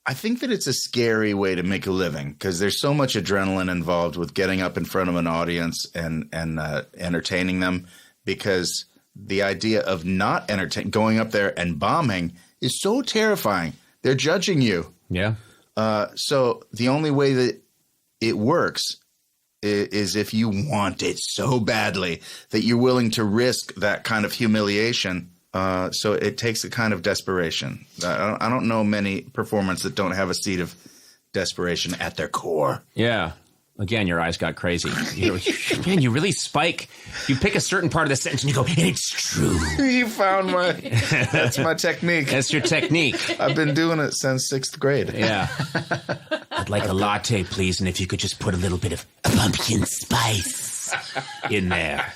I think that it's a scary way to make a living because there's so much adrenaline involved with getting up in front of an audience and entertaining them, because the idea of not going up there and bombing is so terrifying. They're judging you. Yeah. So the only way that it works is if you want it so badly that you're willing to risk that kind of humiliation. So it takes a kind of desperation. I don't know many performers that don't have a seed of desperation at their core. Yeah. Again, your eyes got crazy. Man, you really spike. You pick a certain part of the sentence and you go, and it's true. You found that's my technique. That's your technique. I've been doing it since 6th grade. Yeah. I'd like a latte, please, and if you could just put a little bit of pumpkin spice in there,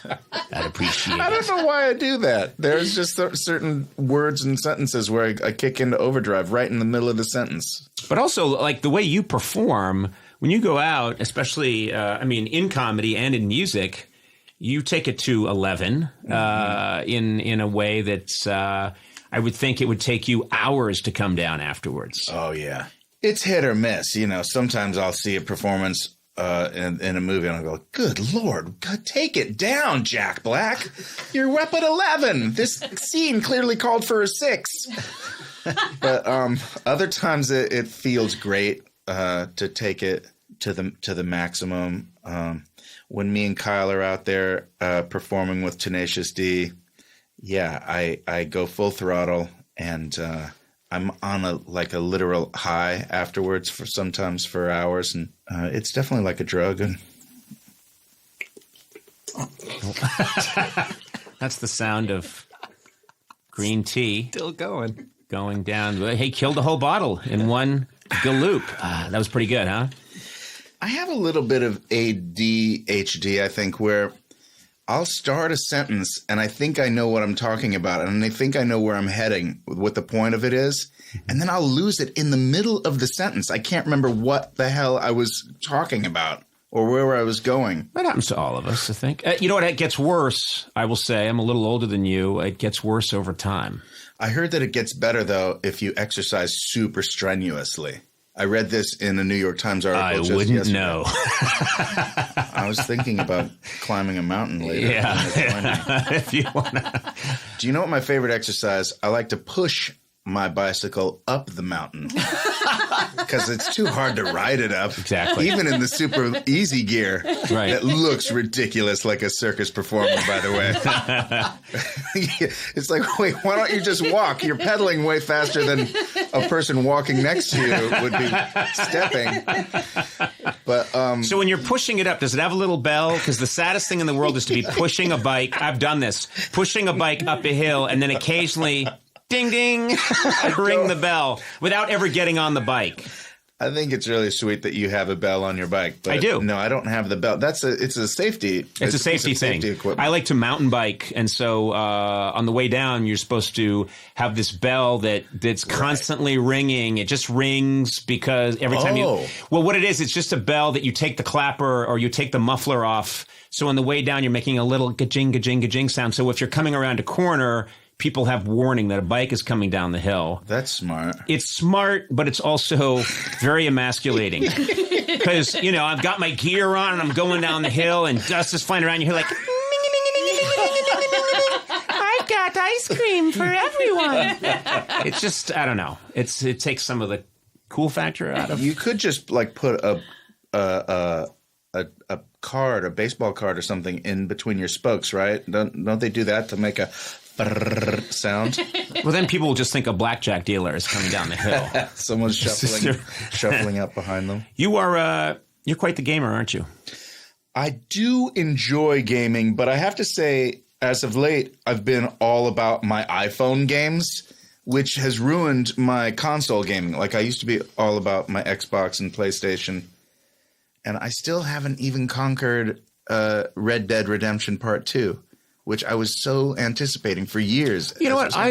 I'd appreciate it. I don't know why I do that. There's just certain words and sentences where I kick into overdrive right in the middle of the sentence. But also, like, the way you perform, when you go out, especially, in comedy and in music, you take it to 11 in a way that's, I would think it would take you hours to come down afterwards. Oh, yeah. It's hit or miss. Sometimes I'll see a performance in a movie and I'll go, good Lord, take it down, Jack Black. You're up at 11. This scene clearly called for a 6. But other times it feels great to take it to the maximum. When me and Kyle are out there performing with Tenacious D, yeah, I go full throttle and I'm on a literal high afterwards sometimes for hours, and it's definitely like a drug. And that's the sound of green tea. Still going down. Hey, killed a whole bottle in one galoop. That was pretty good, huh? I have a little bit of ADHD, I think, where I'll start a sentence and I think I know what I'm talking about and I think I know where I'm heading, what the point of it is, and then I'll lose it in the middle of the sentence. I can't remember what the hell I was talking about or where I was going. That happens to all of us, I think. You know what? It gets worse, I will say. I'm a little older than you. It gets worse over time. I heard that it gets better, though, if you exercise super strenuously. I read this in a New York Times article. I wouldn't know. I was thinking about climbing a mountain later. Yeah. If you wanna. Do you know what my favorite exercise? I like to push my bicycle up the mountain because it's too hard to ride it up. Exactly. Even in the super easy gear. Right. That looks ridiculous, like a circus performer, by the way. It's like, wait, why don't you just walk? You're pedaling way faster than a person walking next to you would be stepping. But so when you're pushing it up, does it have a little bell? Because the saddest thing in the world is to be pushing a bike. I've done this. Pushing a bike up a hill and then occasionally... ding, ding, ring the bell without ever getting on the bike. I think it's really sweet that you have a bell on your bike. But I do. No, I don't have the bell. It's a safety. It's a safety thing. Equipment. I like to mountain bike, and so on the way down, you're supposed to have this bell that's constantly ringing. It just rings because every time well, what it is, it's just a bell that you take the clapper or you take the muffler off. So on the way down, you're making a little ga-jing, ga-jing, ga-jing sound. So if you're coming around a corner, people have warning that a bike is coming down the hill. That's smart. It's smart, but it's also very emasculating. Because, I've got my gear on and I'm going down the hill and dust is flying around. You're like, I've got ice cream for everyone. It's just, I don't know. It takes some of the cool factor out of it. You could just put a card, a baseball card or something in between your spokes, right? Don't they do that to make a sound? Well, then people will just think a blackjack dealer is coming down the hill. Someone's shuffling up behind them. You're quite the gamer, aren't you? I do enjoy gaming, but I have to say, as of late, I've been all about my iPhone games, which has ruined my console gaming. Like, I used to be all about my Xbox and PlayStation, and I still haven't even conquered Red Dead Redemption Part 2. Which I was so anticipating for years. You know what? I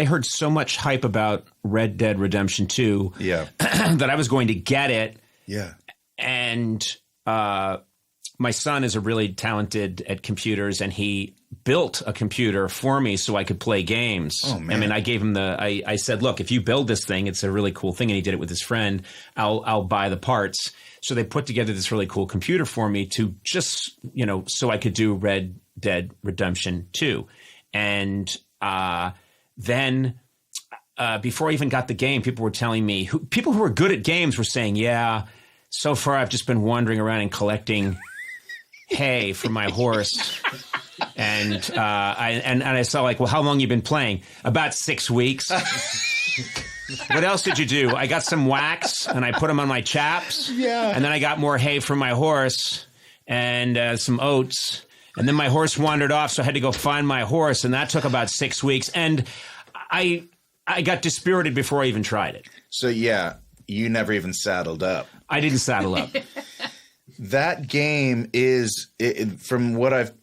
heard so much hype about Red Dead Redemption 2 that I was going to get it. Yeah. And my son is a really talented at computers, and he built a computer for me so I could play games. Oh, man. I mean, I gave him I said, look, if you build this thing, it's a really cool thing. And he did it with his friend. I'll buy the parts. So they put together this really cool computer for me to just, so I could do Red Dead Redemption 2. And then before I even got the game, people were telling me, people who were good at games were saying, yeah, so far I've just been wandering around and collecting hay for my horse. And I saw like, well, how long you been playing? About 6 weeks. What else did you do? I got some wax and I put them on my chaps. Yeah. And then I got more hay for my horse and some oats. And then my horse wandered off, so I had to go find my horse. And that took about 6 weeks. And I got dispirited before I even tried it. So, yeah, you never even saddled up. I didn't saddle up. That game is, from what I've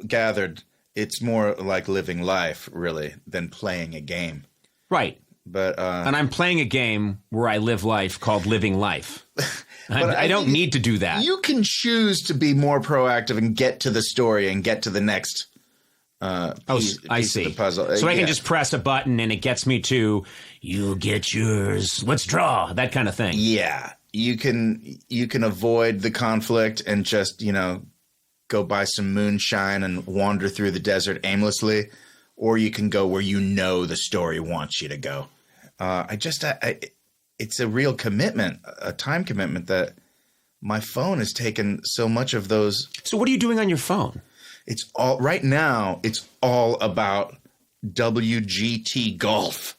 gathered, it's more like living life, really, than playing a game. Right. But and I'm playing a game where I live life called Living Life. I don't need to do that. You can choose to be more proactive and get to the story and get to the next piece I see. of the puzzle. So I can just press a button and it gets me to, you get yours, let's draw, that kind of thing. Yeah. You can avoid the conflict and just, go buy some moonshine and wander through the desert aimlessly, or you can go where the story wants you to go. It's a real commitment, a time commitment that my phone has taken so much of those. So what are you doing on your phone? Right now, it's all about WGT golf.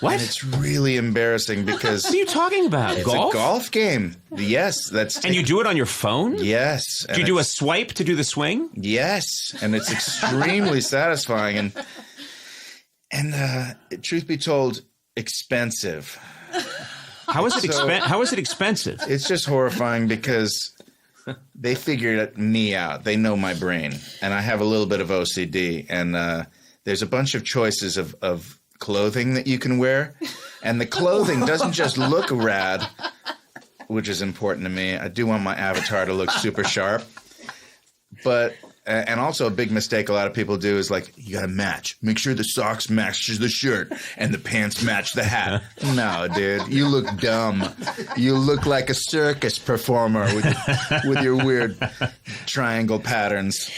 What? And it's really embarrassing because... What are you talking about? It's golf? a golf game. Yes. And you do it on your phone? Yes. Do you do a swipe to do the swing? Yes. And it's extremely satisfying. And truth be told, expensive. How is it expensive? It's just horrifying because they figured me out. They know my brain. And I have a little bit of OCD. And there's a bunch of choices of clothing that you can wear, and the clothing doesn't just look rad, which is important to me. I do want my avatar to look super sharp, but and also a big mistake a lot of people do is like, you gotta make sure the socks match the shirt and the pants match the hat. No, dude, you look dumb. You look like a circus performer with your weird triangle patterns.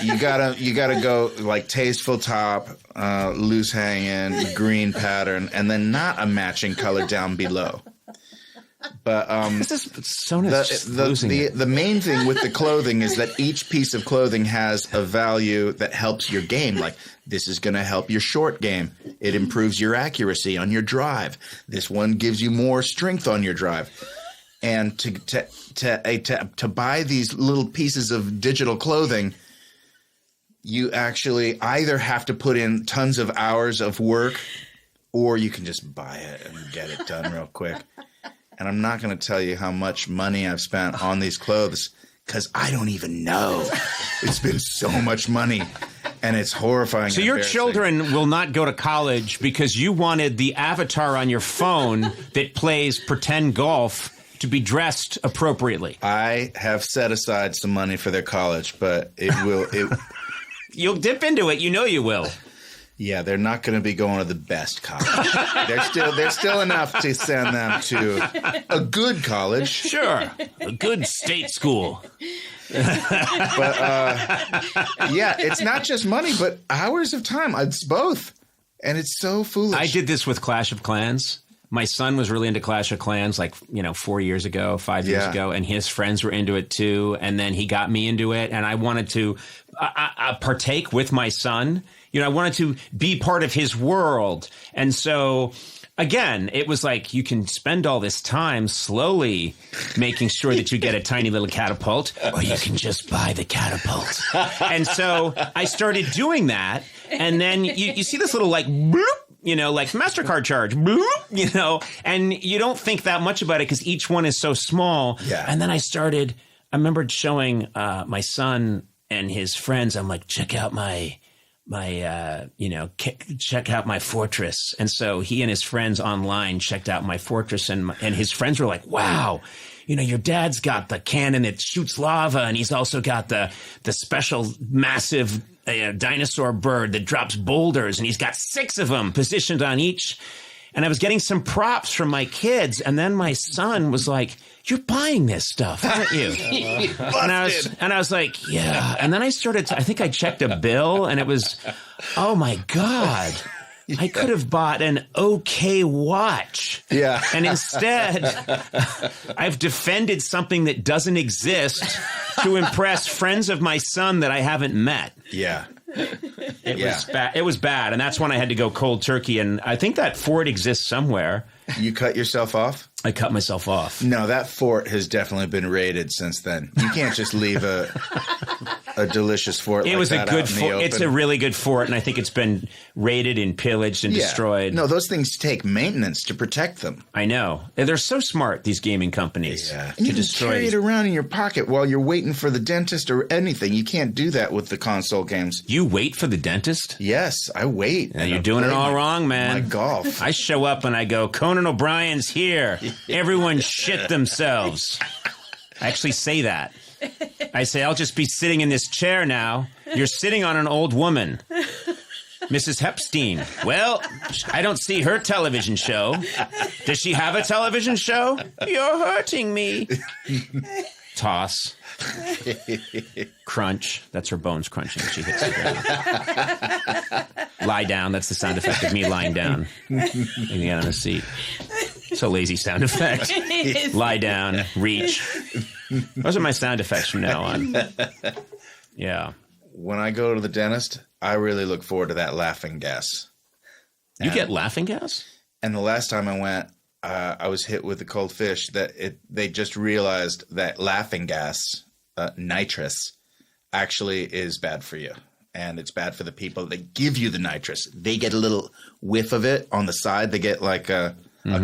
You gotta go like tasteful top, loose hanging, green pattern, and then not a matching color down below. But the main thing with the clothing is that each piece of clothing has a value that helps your game. Like, this is going to help your short game. It improves your accuracy on your drive. This one gives you more strength on your drive. And to buy these little pieces of digital clothing, you actually either have to put in tons of hours of work, or you can just buy it and get it done real quick. And I'm not going to tell you how much money I've spent on these clothes because I don't even know. It's been so much money, and it's horrifying. So your children will not go to college because you wanted the avatar on your phone that plays pretend golf to be dressed appropriately. I have set aside some money for their college, but You'll dip into it. You know you will. Yeah, they're not going to be going to the best college. They're still enough to send them to a good college. Sure, a good state school. But yeah, it's not just money, but hours of time. It's both, and it's so foolish. I did this with Clash of Clans. My son was really into Clash of Clans, 5 years ago, and his friends were into it too. And then he got me into it, and I wanted to partake with my son. I wanted to be part of his world. And so, again, it was like you can spend all this time slowly making sure that you get a tiny little catapult, or you can just buy the catapult. And so I started doing that. And then you see this little bloop, like MasterCard charge, bloop, and you don't think that much about it because each one is so small. Yeah. And then I remember showing my son and his friends, I'm like, check out check out my fortress. And so he and his friends online checked out my fortress, and his friends were like, wow, your dad's got the cannon that shoots lava, and he's also got the special massive dinosaur bird that drops boulders, and he's got 6 of them positioned on each. And I was getting some props from my kids, and then my son was like, "You're buying this stuff, aren't you?" and I was like, "Yeah." And then I started I think I checked a bill, and it was, oh my God. I could have bought an okay watch. Yeah. And instead, I've defended something that doesn't exist to impress friends of my son that I haven't met. Yeah. It was bad. And that's when I had to go cold turkey. And I think that fort exists somewhere. You cut yourself off? I cut myself off. No, that fort has definitely been raided since then. You can't just leave a delicious fort like that. It was a good fort. It's a really good fort, and I think it's been raided and pillaged and destroyed. No, those things take maintenance to protect them. I know. They're so smart, these gaming companies. Yeah. And you can carry it around in your pocket while you're waiting for the dentist or anything. You can't do that with the console games. You wait for the dentist? Yes, I wait. Yeah, you're doing it all wrong, man. My golf. I show up and I go, Conan O'Brien's here. Everyone shit themselves. I actually say that. I say, I'll just be sitting in this chair now. You're sitting on an old woman. Mrs. Hepstein. Well, I don't see her television show. Does she have a television show? You're hurting me. Toss. Crunch. That's her bones crunching as she hits the ground. Lie down. That's the sound effect of me lying down. Laying on a seat. It's a lazy sound effect. Lie down. Reach. Those are my sound effects from now on. Yeah. When I go to the dentist, I really look forward to that laughing gas. You get laughing gas? And the last time I went, I was hit with the cold fish that they just realized that laughing gas, nitrous, actually is bad for you. And it's bad for the people that give you the nitrous. They get a little whiff of it on the side. They get like a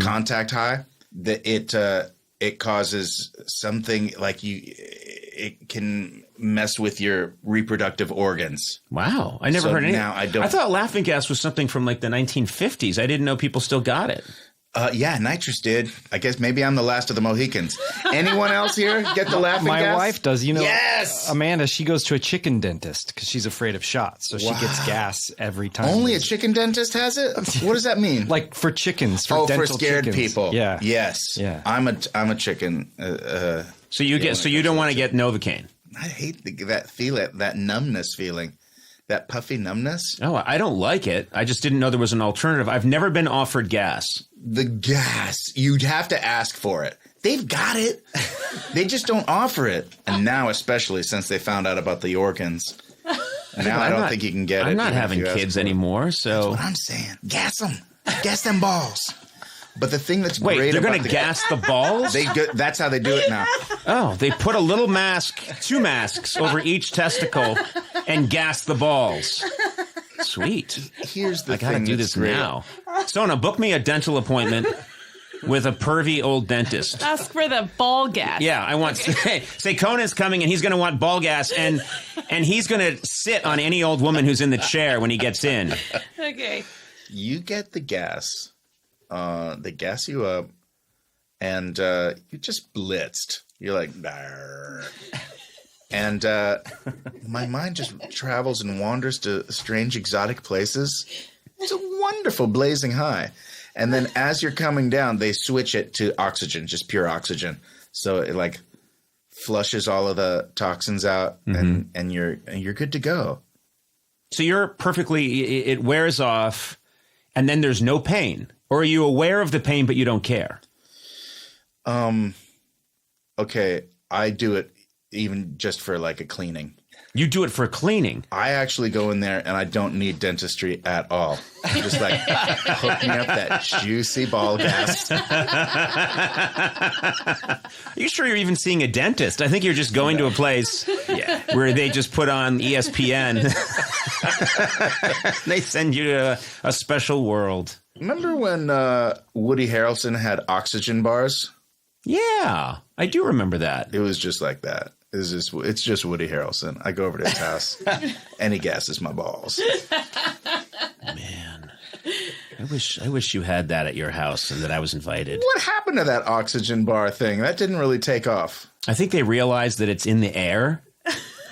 contact high. It causes something like it can mess with your reproductive organs. Wow. I never heard anything. Now I thought laughing gas was something from like the 1950s. I didn't know people still got it. Yeah, nitrous did. I guess maybe I'm the last of the Mohicans. Anyone else here get the laughing gas? My wife does. Yes! Amanda, she goes to a chicken dentist because she's afraid of shots. So she gets gas every time. Only a chicken dentist has it? What does that mean? Like for chickens, for dental for scared chickens. people. Yeah. Yes. Yeah. I'm a chicken. So you don't want to get Novocaine? I hate that numbness feeling. That puffy numbness? Oh, I don't like it. I just didn't know there was an alternative. I've never been offered gas. The gas. You'd have to ask for it. They've got it. They just don't offer it. And now, especially since they found out about the organs. Now I don't think you can get it. I'm not having kids anymore, so. That's what I'm saying. Gas them. Gas them balls. But the thing that's great they're going to gas the balls? That's how they do it now. Oh, they put a little mask, 2 masks over each testicle and gas the balls. Sweet. Here's the thing. I got to do this now. Sona, book me a dental appointment with a pervy old dentist. Ask for the ball gas. Yeah, I want say Conan's coming and he's going to want ball gas and he's going to sit on any old woman who's in the chair when he gets in. Okay. You get the gas. They gas you up, and you just blitzed. You're like, Barr. And my mind just travels and wanders to strange, exotic places. It's a wonderful blazing high. And then as you're coming down, they switch it to oxygen, just pure oxygen. So it like flushes all of the toxins out, and you're good to go. So you're perfectly. It wears off, and then there's no pain. Or are you aware of the pain, but you don't care? Okay, I do it even just for like a cleaning. You do it for cleaning? I actually go in there and I don't need dentistry at all. Just like hook me up that juicy ball gas. Are you sure you're even seeing a dentist? I think you're just going to a place where they just put on ESPN. They send you to a special world. Remember when Woody Harrelson had oxygen bars? Yeah, I do remember that. It was just like that. It's just Woody Harrelson. I go over to his house and he gasses my balls. Man. I wish you had that at your house and that I was invited. What happened to that oxygen bar thing? That didn't really take off. I think they realized that it's in the air.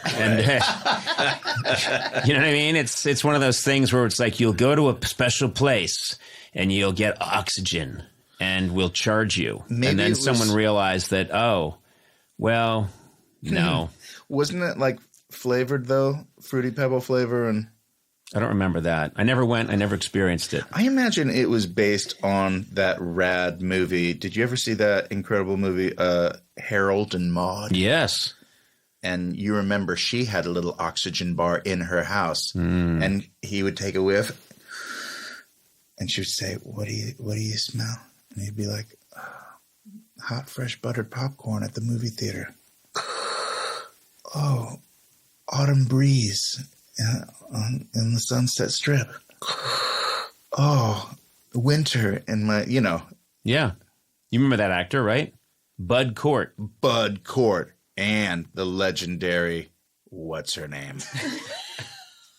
And you know what I mean? It's one of those things where it's like you'll go to a special place and you'll get oxygen and we'll charge you. Maybe and then someone realized that, oh, well, no. Wasn't it like flavored though? Fruity Pebble flavor? And I don't remember that. I never went. I never experienced it. I imagine it was based on that rad movie. Did you ever see that incredible movie, Harold and Maude? Yes. And you remember she had a little oxygen bar in her house, and he would take a whiff, and she would say, "What do you smell?" And he'd be like, "Hot, fresh buttered popcorn at the movie theater." "Oh, autumn breeze in the Sunset Strip." "Oh, winter in my, Yeah. You remember that actor, right? Bud Cort. Bud Cort. And the legendary, what's her name?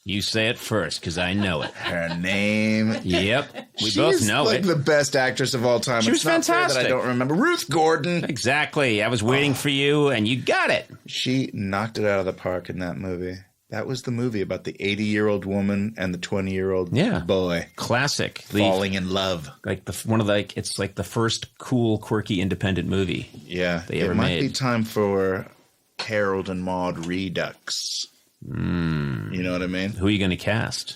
You say it first, because I know it. Her name. Yep. We both know like it. The best actress of all time. She was not fair fantastic. that I don't remember. Ruth Gordon. Exactly. I was waiting for you, and you got it. She knocked it out of the park in that movie. That was the movie about the 80-year-old woman and the 20-year-old boy. Classic. Falling in love. Like it's like the first cool, quirky, independent movie. Yeah. They ever it might made. be time for Harold and Maude Redux. You know what I mean? Who are you going to cast?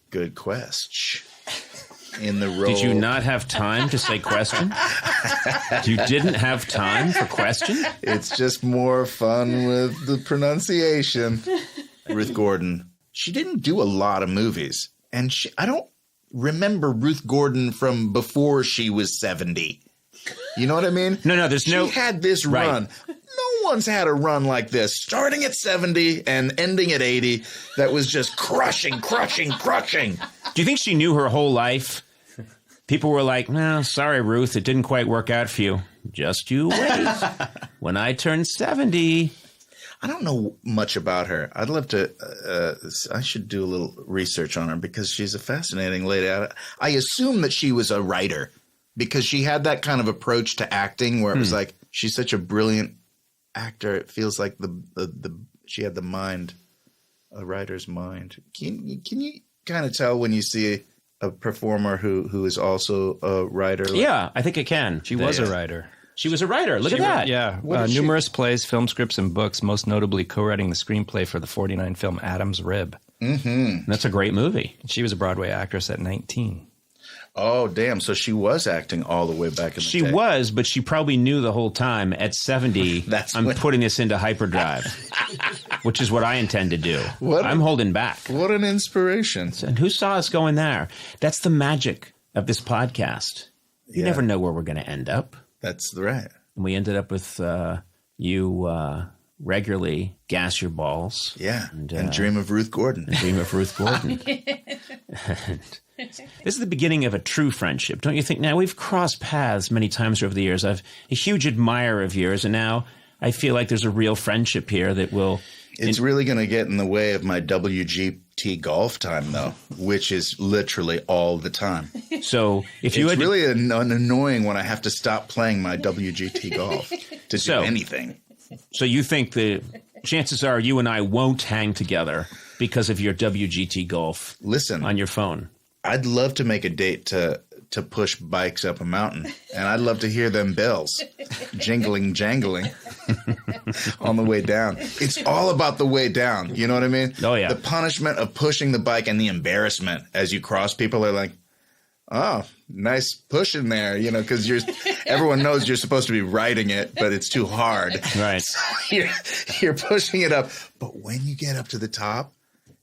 Good question. In the role. Did you not have time to say question? You didn't have time for question? It's just more fun with the pronunciation. Ruth Gordon. She didn't do a lot of movies. And I don't remember Ruth Gordon from before she was 70. You know what I mean? No, there's no... She had this run. No one's had a run like this, starting at 70 and ending at 80, that was just crushing. Do you think she knew her whole life? People were like, "No, sorry, Ruth, it didn't quite work out for you. Just you wait. When I turn 70... I don't know much about her. I'd love to I should do a little research on her because she's a fascinating lady. I assume that she was a writer because she had that kind of approach to acting where it was like, she's such a brilliant actor. It feels like she had the mind, a writer's mind. Can you kind of tell when you see a performer who is also a writer? Yeah, I think I can. She was a writer. She was a writer. Look at that. Yeah. Numerous plays, film scripts, and books, most notably co-writing the screenplay for the 1949 film Adam's Rib. Mm-hmm. That's a great movie. She was a Broadway actress at 19. Oh, damn. So she was acting all the way back in the day. She was, but she probably knew the whole time at 70, I'm putting this into hyperdrive, which is what I intend to do. I'm holding back. What an inspiration. And who saw us going there? That's the magic of this podcast. You never know where we're going to end up. That's right. And we ended up with you regularly gas your balls. Yeah, and dream of Ruth Gordon. Dream of Ruth Gordon. This is the beginning of a true friendship, don't you think? Now, we've crossed paths many times over the years. I'm a huge admirer of yours, and now I feel like there's a real friendship here that will... It's really going to get in the way of my WGT golf time, though, which is literally all the time. So if you it's really annoying when I have to stop playing my WGT golf to do anything. So you think the chances are you and I won't hang together because of your WGT golf on your phone? I'd love to make a date to push bikes up a mountain, and I'd love to hear them bells jangling on the way down. It's all about the way down. You know what I mean? Oh, yeah. The punishment of pushing the bike and the embarrassment as you cross people are like, oh, nice push in there, because everyone knows you're supposed to be riding it, but it's too hard. Right. So you're pushing it up. But when you get up to the top,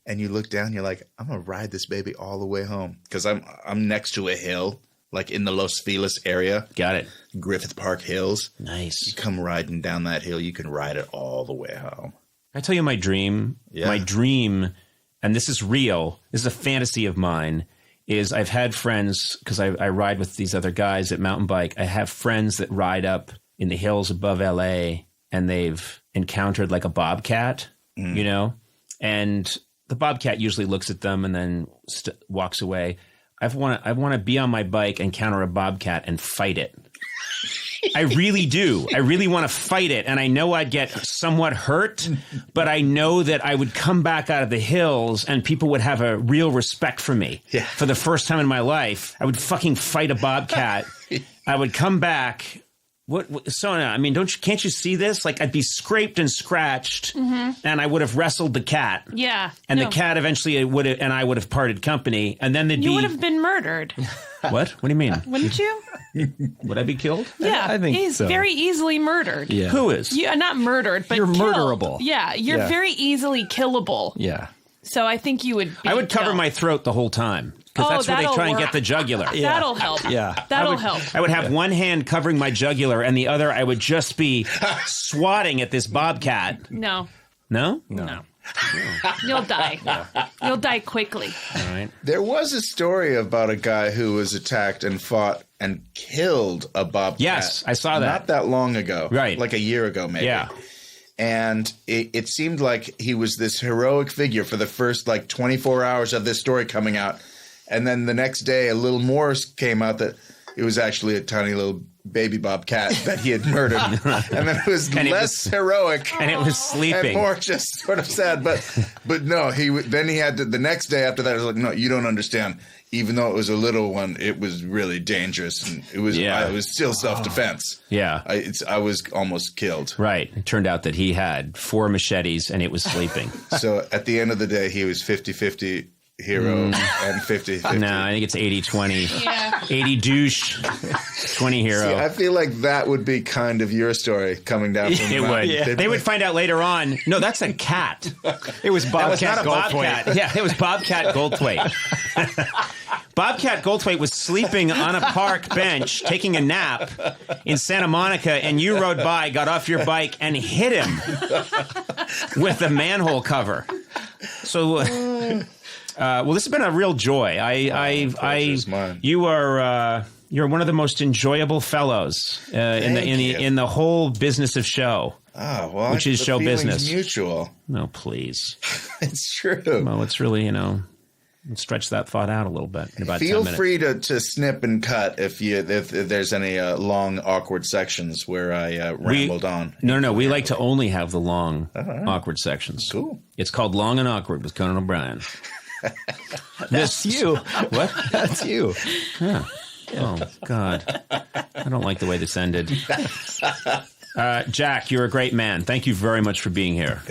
and you look down, you're like, I'm going to ride this baby all the way home. Because I'm next to a hill, like in the Los Feliz area. Got it. Griffith Park Hills. Nice. You come riding down that hill, you can ride it all the way home. I tell you my dream. Yeah. My dream, and this is real, this is a fantasy of mine, is I've had friends, because I ride with these other guys that mountain bike. I have friends that ride up in the hills above L.A., and they've encountered like a bobcat, and... the bobcat usually looks at them and then walks away. I want to be on my bike, encounter a bobcat, and fight it. I really do. I really want to fight it, and I know I'd get somewhat hurt, but I know that I would come back out of the hills, and people would have a real respect for me. Yeah. For the first time in my life, I would fucking fight a bobcat. I would come back. Sona, I mean, can't you see this? Like, I'd be scraped and scratched, and I would have wrestled the cat. Yeah. And the cat eventually and I would have parted company, and then You would have been murdered. What? What do you mean? Wouldn't you? Would I be killed? Yeah. I think he's so. very easily murdered. Yeah. Who is? Not murdered, but You're killed. murderable. Yeah, you're very easily killable. Yeah. So I think you would be I would cover killed. my throat the whole time. Because that's where they that'll try and work. get the jugular. That'll help. Yeah. That'll help. I would have one hand covering my jugular, and the other I would just be swatting at this bobcat. No. No? No. You'll die. You'll die quickly. All right. There was a story about a guy who was attacked and fought and killed a bobcat. Yes, I saw that. Not that long ago. Right. Like a year ago, maybe. Yeah. And it seemed like he was this heroic figure for the first 24 hours of this story coming out. And then the next day, a little more came out that it was actually a tiny little baby bobcat that he had murdered. And then it was less heroic. And it was sleeping. And more just sort of sad. But no, then he had to, the next day after that, it was like, no, you don't understand. Even though it was a little one, it was really dangerous. And it was still self-defense. Yeah. I was almost killed. Right. It turned out that he had 4 machetes, and it was sleeping. So at the end of the day, he was 50-50 hero and 50-50. No, I think it's 80-20. Yeah. 80 douche, 20 hero. See, I feel like that would be kind of your story coming down from the It mountain. would. They'd They be would like, find out later on. No, that's a cat. It was That was Bobcat not a Goldthwait. bobcat. Yeah, it was Bobcat Goldthwait. Bobcat Goldthwait was sleeping on a park bench, taking a nap in Santa Monica, and you rode by, got off your bike, and hit him with the manhole cover. So, well, this has been a real joy. You're one of the most enjoyable fellows in the whole business of show. Oh, well, which is the show feeling's business. Mutual. No, please. It's true. Well, it's really, let's stretch that thought out a little bit in about 10 Feel minutes. free to snip and cut if there's any long, awkward sections where I rambled on. No. We like to only have the long, awkward sections. Cool. It's called Long and Awkward with Conan O'Brien. That's you. What? That's you. Yeah. Oh, God. I don't like the way this ended. Jack, you're a great man. Thank you very much for being here.